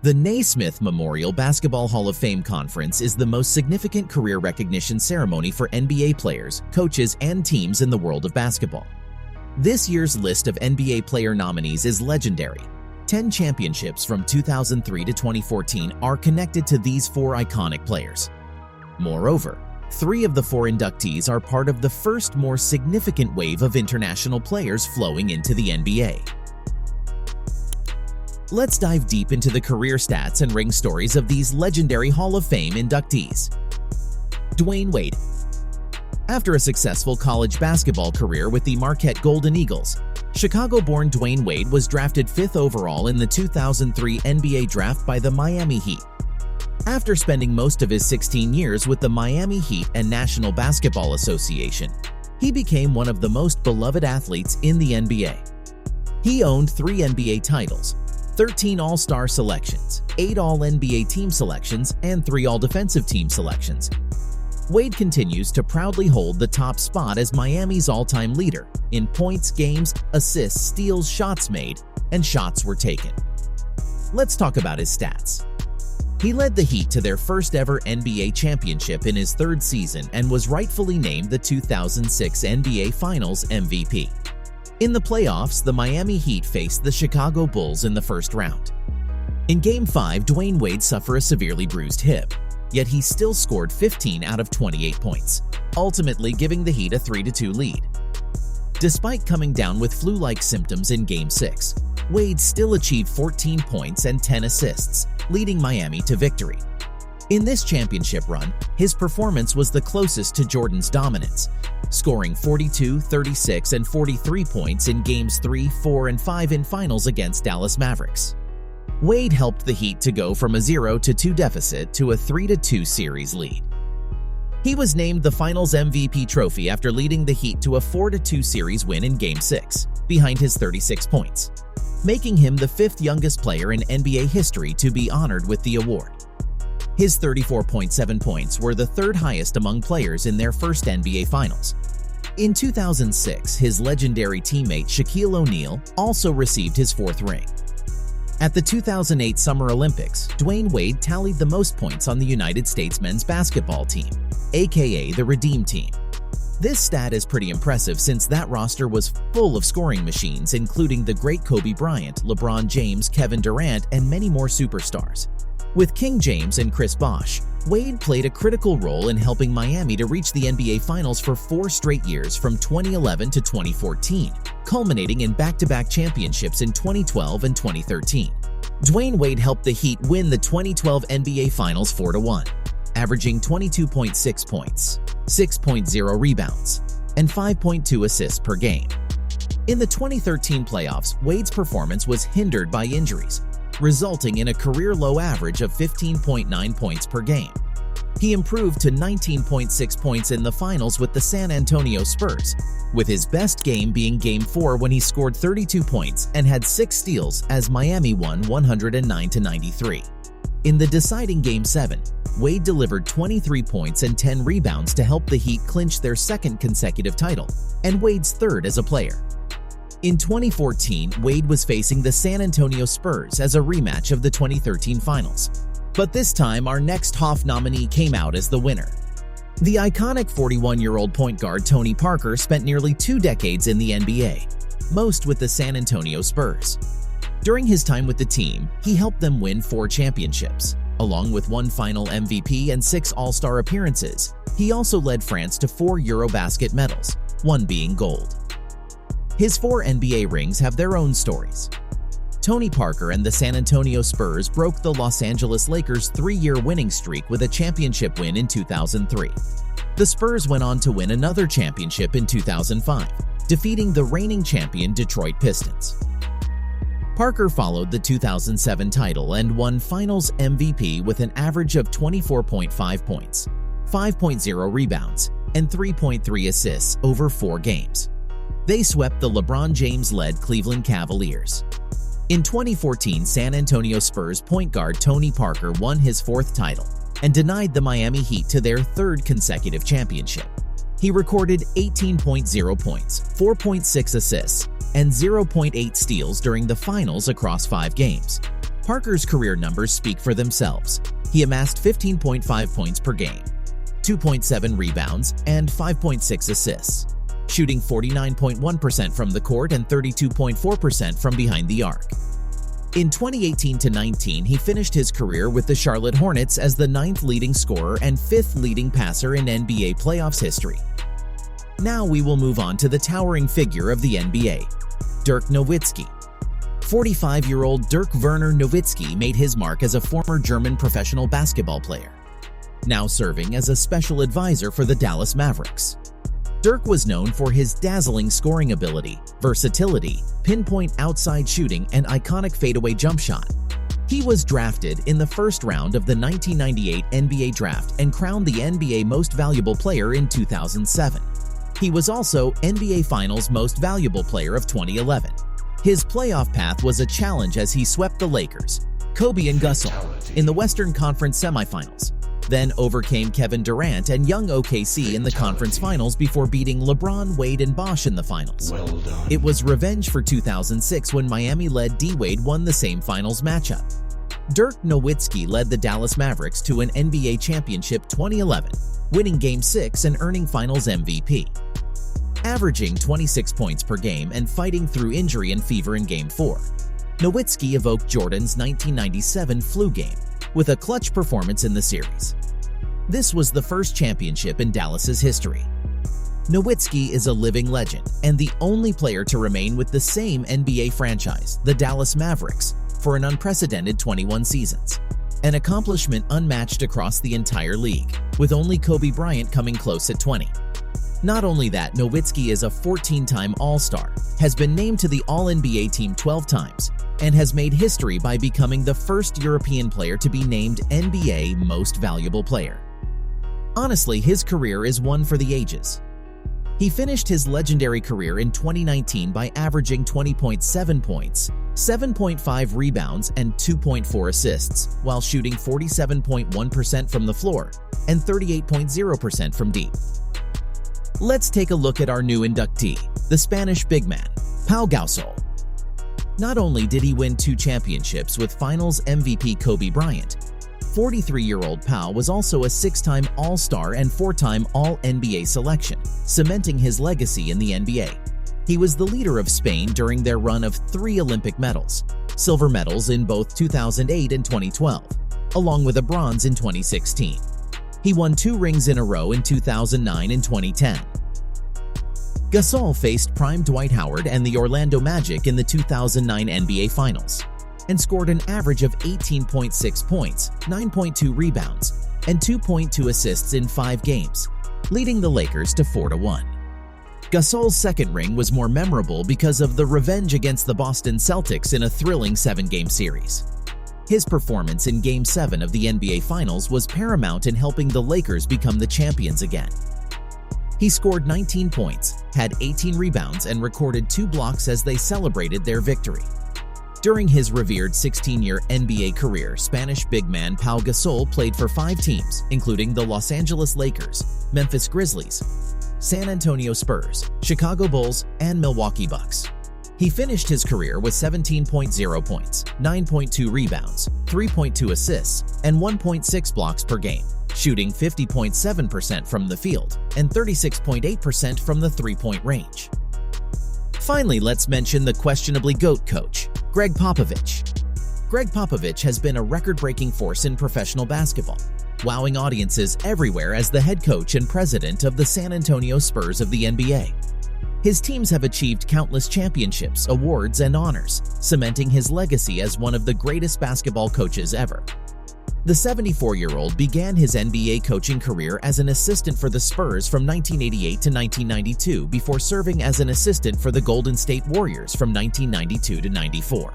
The Naismith Memorial Basketball Hall of Fame Conference is the most significant career recognition ceremony for NBA players, coaches, and teams in the world of basketball. This year's list of NBA player nominees is legendary. 10 championships from 2003 to 2014 are connected to these four iconic players. Moreover, 3 of the 4 inductees are part of the first more significant wave of international players flowing into the NBA. Let's dive deep into the career stats and ring stories of these legendary Hall of Fame inductees. Dwyane Wade. After a successful college basketball career with the Marquette Golden Eagles, Chicago-born Dwyane Wade was drafted 5th overall in the 2003 NBA draft by the Miami Heat. After spending most of his 16 years with the Miami Heat and National Basketball Association, he became one of the most beloved athletes in the NBA. He owned 3 NBA titles, 13 All-Star selections, 8 All-NBA team selections, and 3 All-Defensive team selections. Wade continues to proudly hold the top spot as Miami's all-time leader in points, games, assists, steals, shots made, and shots were taken. Let's talk about his stats. He led the Heat to their first ever NBA championship in his 3rd season and was rightfully named the 2006 NBA Finals MVP. In the playoffs, the Miami Heat faced the Chicago Bulls in the first round. In Game 5, Dwyane Wade suffered a severely bruised hip, yet he still scored 15 out of 28 points, ultimately giving the Heat a 3-2 lead. Despite coming down with flu-like symptoms in Game 6, Wade still achieved 14 points and 10 assists, leading Miami to victory. In this championship run, his performance was the closest to Jordan's dominance, scoring 42, 36, and 43 points in Games 3, 4, and 5 in finals against Dallas Mavericks. Wade helped the Heat to go from a 0-2 deficit to a 3-2 series lead. He was named the Finals MVP trophy after leading the Heat to a 4-2 series win in Game 6, behind his 36 points, making him the 5th youngest player in NBA history to be honored with the award. His 34.7 points were the 3rd highest among players in their first NBA Finals. In 2006, his legendary teammate Shaquille O'Neal also received his 4th ring. At the 2008 Summer Olympics, Dwyane Wade tallied the most points on the United States men's basketball team, aka the Redeem Team. This stat is pretty impressive since that roster was full of scoring machines, including the great Kobe Bryant, LeBron James, Kevin Durant, and many more superstars. With King James and Chris Bosh, Wade played a critical role in helping Miami to reach the NBA Finals for 4 straight years from 2011 to 2014, culminating in back-to-back championships in 2012 and 2013. Dwyane Wade helped the Heat win the 2012 NBA Finals 4-1, averaging 22.6 points, 6.0 rebounds, and 5.2 assists per game. In the 2013 playoffs, Wade's performance was hindered by injuries, resulting in a career-low average of 15.9 points per game. He improved to 19.6 points in the finals with the San Antonio Spurs, with his best game being Game 4 when he scored 32 points and had 6 steals as Miami won 109-93. In the deciding Game 7, Wade delivered 23 points and 10 rebounds to help the Heat clinch their 2nd consecutive title, and Wade's 3rd as a player. In 2014, Wade was facing the San Antonio Spurs as a rematch of the 2013 Finals. But this time, our next Hoff nominee came out as the winner. The iconic 41-year-old point guard Tony Parker spent nearly 2 decades in the NBA, most with the San Antonio Spurs. During his time with the team, he helped them win 4 championships, along with 1 final MVP and 6 All-Star appearances. He also led France to 4 Eurobasket medals, 1 being gold. His 4 NBA rings have their own stories. Tony Parker and the San Antonio Spurs broke the Los Angeles Lakers' 3-year winning streak with a championship win in 2003. The Spurs went on to win another championship in 2005, defeating the reigning champion Detroit Pistons. Parker followed the 2007 title and won Finals MVP with an average of 24.5 points, 5.0 rebounds, and 3.3 assists over 4 games. They swept the LeBron James-led Cleveland Cavaliers. In 2014, San Antonio Spurs point guard Tony Parker won his 4th title and denied the Miami Heat to their 3rd consecutive championship. He recorded 18.0 points, 4.6 assists, and 0.8 steals during the finals across 5 games. Parker's career numbers speak for themselves. He amassed 15.5 points per game, 2.7 rebounds, and 5.6 assists, shooting 49.1% from the court and 32.4% from behind the arc. In 2018-19, he finished his career with the Charlotte Hornets as the 9th leading scorer and 5th leading passer in NBA playoffs history. Now we will move on to the towering figure of the NBA, Dirk Nowitzki. 45-year-old Dirk Werner Nowitzki made his mark as a former German professional basketball player, now serving as a special advisor for the Dallas Mavericks. Dirk was known for his dazzling scoring ability, versatility, pinpoint outside shooting, and iconic fadeaway jump shot. He was drafted in the first round of the 1998 NBA Draft and crowned the NBA Most Valuable Player in 2007. He was also NBA Finals Most Valuable Player of 2011. His playoff path was a challenge as he swept the Lakers, Kobe and Gasol, in the Western Conference semifinals, then overcame Kevin Durant and young OKC in the conference finals before beating LeBron, Wade, and Bosh in the finals. Well done. It was revenge for 2006 when Miami-led D-Wade won the same finals matchup. Dirk Nowitzki led the Dallas Mavericks to an NBA championship 2011, winning Game 6 and earning Finals MVP. Averaging 26 points per game and fighting through injury and fever in Game 4, Nowitzki evoked Jordan's 1997 flu game with a clutch performance in the series. This was the first championship in Dallas's history. Nowitzki is a living legend and the only player to remain with the same NBA franchise, the Dallas Mavericks, for an unprecedented 21 seasons, an accomplishment unmatched across the entire league, with only Kobe Bryant coming close at 20. Not only that, Nowitzki is a 14-time All-Star, has been named to the All-NBA team 12 times, and has made history by becoming the first European player to be named NBA Most Valuable Player. Honestly, his career is one for the ages. He finished his legendary career in 2019 by averaging 20.7 points, 7.5 rebounds, and 2.4 assists, while shooting 47.1% from the floor and 38.0% from deep. Let's take a look at our new inductee, the Spanish big man, Pau Gasol. Not only did he win 2 championships with Finals MVP Kobe Bryant, 43-year-old Pau was also a 6-time All-Star and 4-time All-NBA selection, cementing his legacy in the NBA. He was the leader of Spain during their run of 3 Olympic medals, silver medals in both 2008 and 2012, along with a bronze in 2016. He won 2 rings in a row in 2009 and 2010. Gasol faced prime Dwight Howard and the Orlando Magic in the 2009 NBA Finals and scored an average of 18.6 points, 9.2 rebounds, and 2.2 assists in 5 games, leading the Lakers to 4-1. Gasol's second ring was more memorable because of the revenge against the Boston Celtics in a thrilling 7-game series. His performance in Game 7 of the NBA Finals was paramount in helping the Lakers become the champions again. He scored 19 points, had 18 rebounds, and recorded 2 blocks as they celebrated their victory. During his revered 16-year NBA career, Spanish big man Pau Gasol played for 5 teams, including the Los Angeles Lakers, Memphis Grizzlies, San Antonio Spurs, Chicago Bulls, and Milwaukee Bucks. He finished his career with 17.0 points, 9.2 rebounds, 3.2 assists, and 1.6 blocks per game, shooting 50.7% from the field and 36.8% from the three-point range. Finally, let's mention the questionably GOAT coach, Greg Popovich. Greg Popovich has been a record-breaking force in professional basketball, wowing audiences everywhere as the head coach and president of the San Antonio Spurs of the NBA. His teams have achieved countless championships, awards, and honors, cementing his legacy as one of the greatest basketball coaches ever. The 74-year-old began his NBA coaching career as an assistant for the Spurs from 1988 to 1992 before serving as an assistant for the Golden State Warriors from 1992 to 94.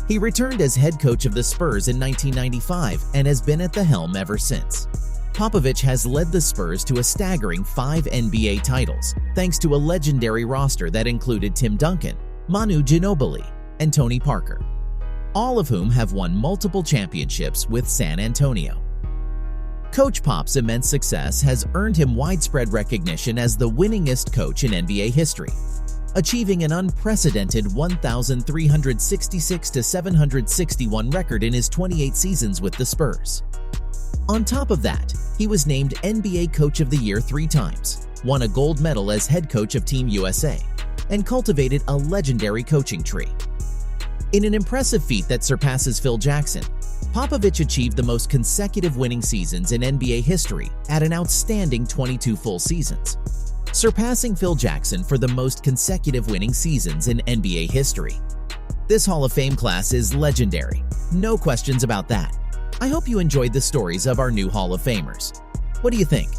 He returned as head coach of the Spurs in 1995 and has been at the helm ever since. Popovich has led the Spurs to a staggering 5 NBA titles, thanks to a legendary roster that included Tim Duncan, Manu Ginobili, and Tony Parker, all of whom have won multiple championships with San Antonio. Coach Pop's immense success has earned him widespread recognition as the winningest coach in NBA history. achieving an unprecedented 1,366-761 record in his 28 seasons with the Spurs. On top of that, he was named NBA Coach of the Year 3 times, won a gold medal as head coach of Team USA, and cultivated a legendary coaching tree. In an impressive feat that surpasses Phil Jackson, Popovich achieved the most consecutive winning seasons in NBA history at an outstanding 22 full seasons, surpassing Phil Jackson for the most consecutive winning seasons in NBA history. This Hall of Fame class is legendary, no questions about that. I hope you enjoyed the stories of our new Hall of Famers. What do you think?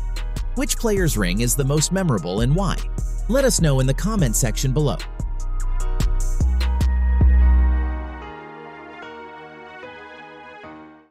Which player's ring is the most memorable and why? Let us know in the comment section below.